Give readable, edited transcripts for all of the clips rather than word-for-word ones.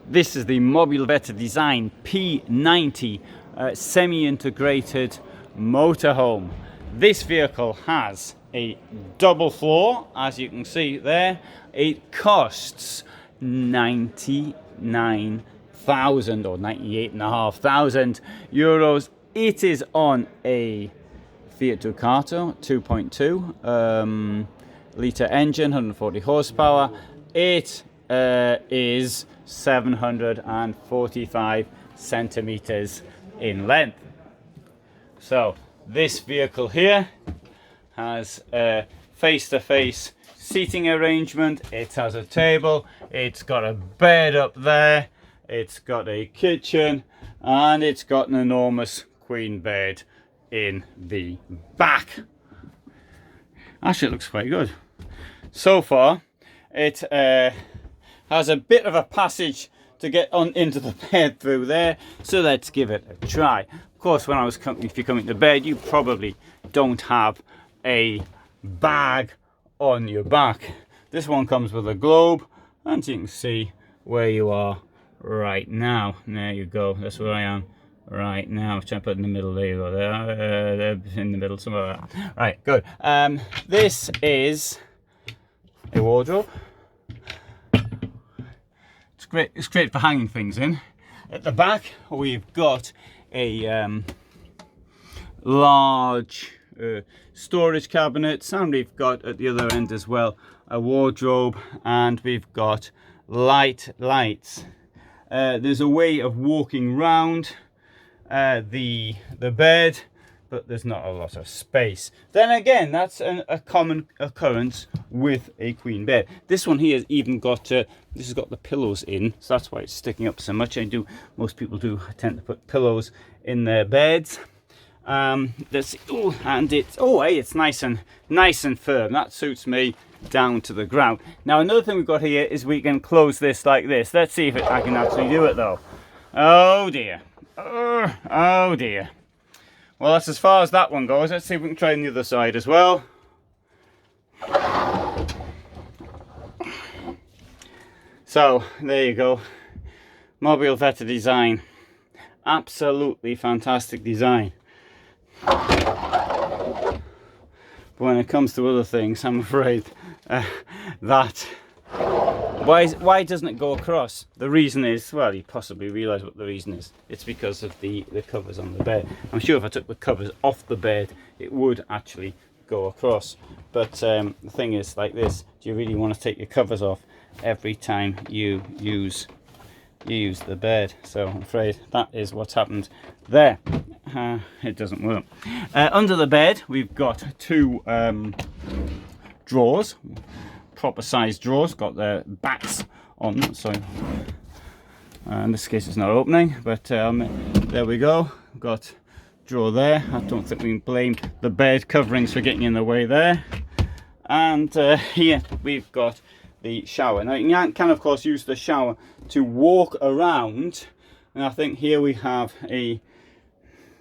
This is the Mobilvetta Design P90 semi-integrated motorhome. This vehicle has a double floor, as you can see there. It costs 99,000 or 98,500 euros. It is on a Fiat Ducato 2.2 litre engine, 140 horsepower. It is 745 centimeters in length. So this vehicle here has a face-to-face seating arrangement. It has a table, it's got a bed up there, it's got a kitchen, and it's got an enormous queen bed in the back. Actually, it looks quite good. So far, it has a bit of a passage to get on into the bed through there, so let's give it a try. Of course, if you're coming to bed, you probably don't have a bag on your back. This one comes with a globe, and you can see where you are right now. There you go, that's where I am right now. Try to put in the middle. There you go, there in the middle somewhere. Right, good. This is a wardrobe. It's great for hanging things in. At the back we've got a large storage cabinet, and we've got at the other end as well a wardrobe, and we've got lights. There's a way of walking round the bed, but there's not a lot of space. Then again, that's a common occurrence with a queen bed. This one here has even got this has got the pillows in, so that's why it's sticking up so much. Most people do tend to put pillows in their beds. And it's nice and firm. That suits me down to the ground. Now another thing we've got here is we can close this like this. Let's see if I can actually do it though. Oh dear. Oh dear. Well, that's as far as that one goes. Let's see if we can try on the other side as well. So there you go, Mobilvetta Design, absolutely fantastic design. But when it comes to other things, I'm afraid that why doesn't it go across? The reason is, well, you possibly realise what the reason is. It's because of the covers on the bed. I'm sure if I took the covers off the bed, it would actually go across. But the thing is like this: do you really want to take your covers off every time you use the bed? So I'm afraid that is what's happened there. It doesn't work. Under the bed we've got two drawers, proper sized drawers, got the backs on them, so in this case it's not opening, but there we go. Got drawer there. I don't think we can blame the bed coverings for getting in the way there. And here we've got the shower. Now you can of course use the shower to walk around, and I think here we have a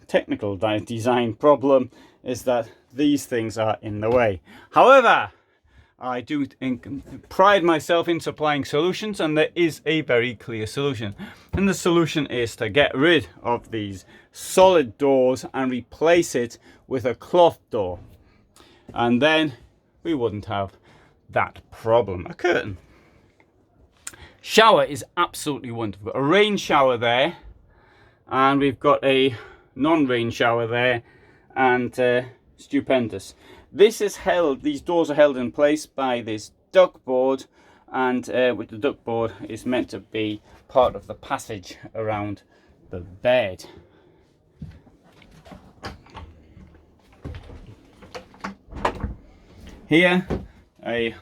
technical design problem, is that these things are in the way. However, I do pride myself in supplying solutions, and there is a very clear solution, and the solution is to get rid of these solid doors and replace it with a cloth door, and then we wouldn't have that problem. A curtain. Shower is absolutely wonderful. A rain shower there, and we've got a non-rain shower there, and stupendous. This is held, these doors are held in place by this duck board, and with the duck board is meant to be part of the passage around the bed. Here, a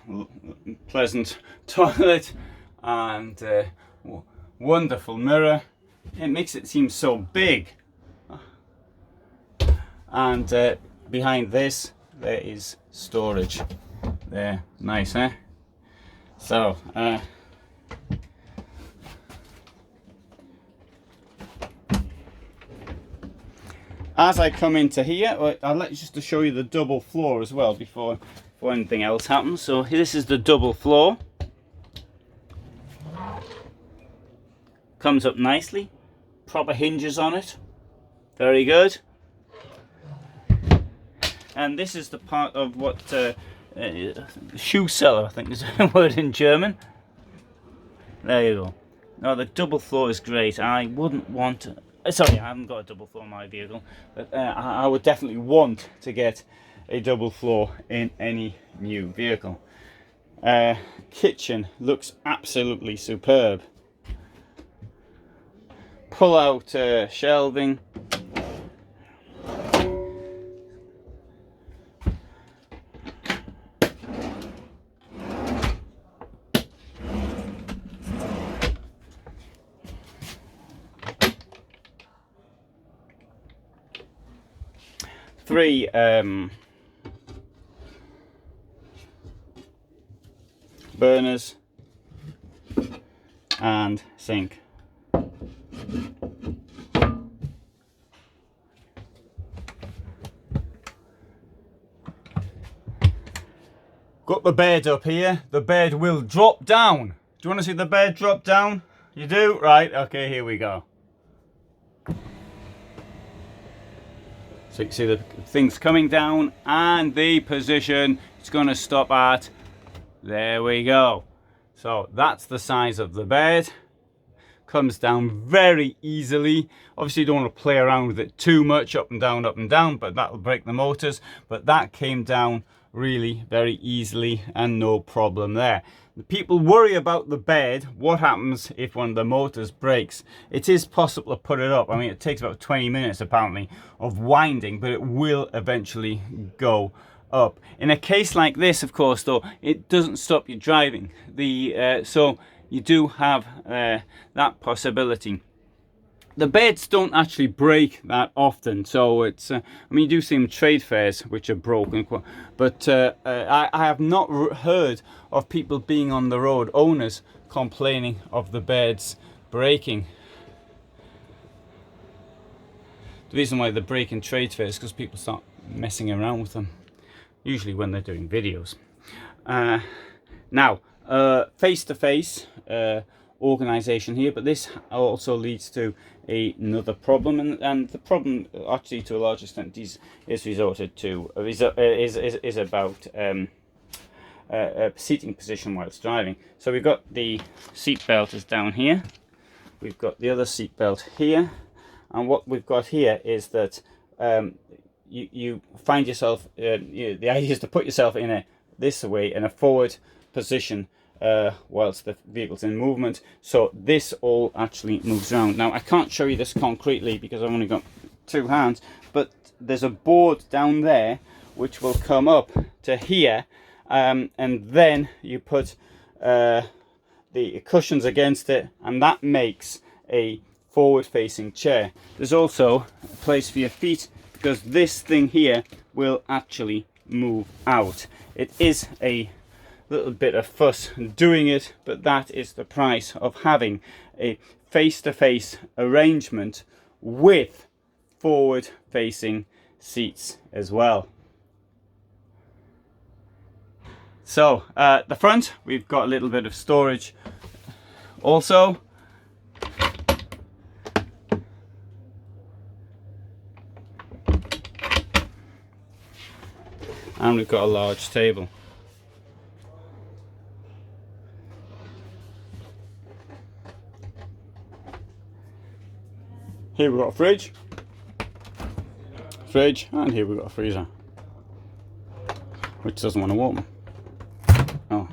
pleasant toilet and wonderful mirror. It makes it seem so big. And behind this there is storage there. Nice, eh? So as I come into here, I'd like just to show you the double floor as well before anything else happens. So this is the double floor, Comes up nicely, proper hinges on it, very good. And this is the part of what shoe seller, I think is a word in German. There you go. Now the double floor is great. I wouldn't want sorry, I haven't got a double floor in my vehicle, but I would definitely want to get a double floor in any new vehicle. Kitchen looks absolutely superb. Pull out shelving. Three burners and sink. Got the bed up here. The bed will drop down. Do you want to see the bed drop down? You do? Right, okay, here we go. So you can see the things coming down and the position it's going to stop at. There we go. So that's the size of the bed. Comes down very easily. Obviously you don't want to play around with it too much, up and down, but that'll break the motors. But that came down really very easily and no problem there. People worry about the bed. What happens if one of the motors breaks? It is possible to put it up. I mean, it takes about 20 minutes apparently of winding, but it will eventually go up. In a case like this, of course, though, it doesn't stop you driving. So you do have that possibility. The beds don't actually break that often, so it's I mean, you do see them trade fairs which are broken, but I have not heard of people being on the road, owners complaining of the beds breaking. The reason why they break in trade fairs is because people start messing around with them, usually when they're doing videos. Now face-to-face organization here, but this also leads to another problem, and the problem actually to a large extent is resorted to is about seating position whilst driving. So we've got the seat belt is down here, we've got the other seat belt here, and what we've got here is that you find yourself the idea is to put yourself in this way in a forward position whilst the vehicle's in movement, so this all actually moves around. Now I can't show you this concretely because I've only got two hands, but there's a board down there which will come up to here, and then you put the cushions against it, and that makes a forward facing chair. There's also a place for your feet because this thing here will actually move out. It is a little bit of fuss doing it, but that is the price of having a face-to-face arrangement with forward facing seats as well. So at the front we've got a little bit of storage also, and we've got a large table. Here we've got a fridge, and here we've got a freezer, which doesn't want to open. Oh,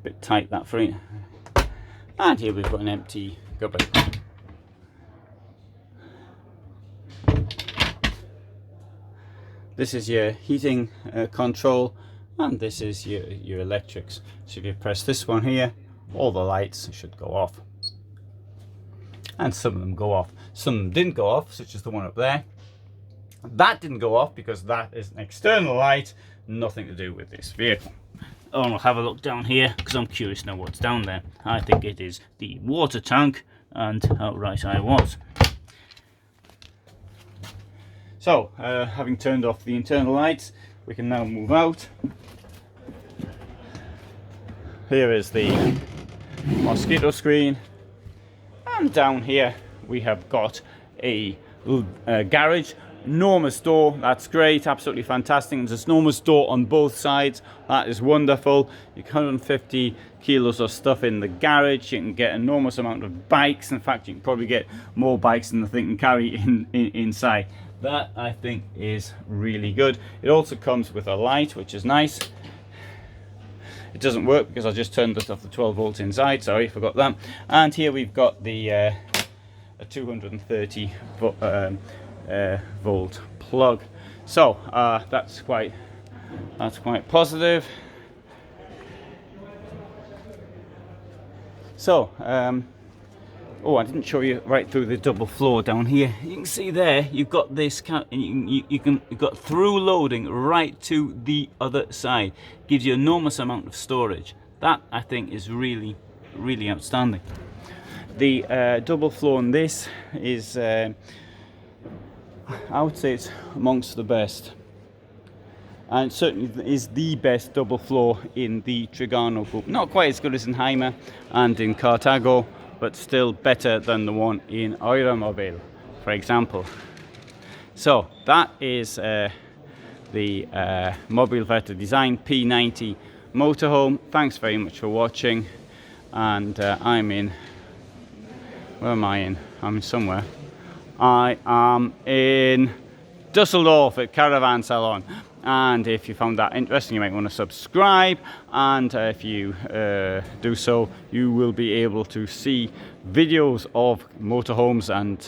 bit tight that freezer. And here we've got an empty cupboard. This is your heating control, and this is your electrics. So if you press this one here, all the lights should go off. And some of them go off. Some of them didn't go off, such as the one up there. That didn't go off because that is an external light, nothing to do with this vehicle. Oh, and I'll have a look down here because I'm curious to know what's down there. I think it is the water tank, and how right I was. So, having turned off the internal lights, we can now move out. Here is the mosquito screen. And down here we have got a garage. Enormous door, that's great, absolutely fantastic. There's an enormous door on both sides, that is wonderful. You can 150 kilos of stuff in the garage. You can get an enormous amount of bikes. In fact, you can probably get more bikes than the thing can carry inside. That, I think, is really good. It also comes with a light, which is nice. It doesn't work because I just turned it off the 12 volts inside, sorry, forgot that. And here we've got the a 230 volt plug. So that's quite positive. So oh, I didn't show you right through the double floor down here. You can see there you've got this you've got through loading right to the other side. Gives you enormous amount of storage. That, I think, is really outstanding. The double floor on this is I would say it's amongst the best, and certainly is the best double floor in the Trigano group. Not quite as good as in Hymer and in Cartago, but still better than the one in Euromobile, for example. So that is the Mobilvetta Design P90 motorhome. Thanks very much for watching, and I'm in, where am I in? I'm somewhere. I am in Dusseldorf at Caravan Salon, and if you found that interesting, you might want to subscribe, and if you do so, you will be able to see videos of motorhomes and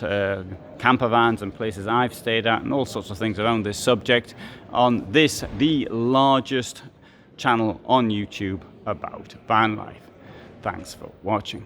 camper vans and places I've stayed at and all sorts of things around this subject on this, the largest channel on YouTube about van life. Thanks for watching.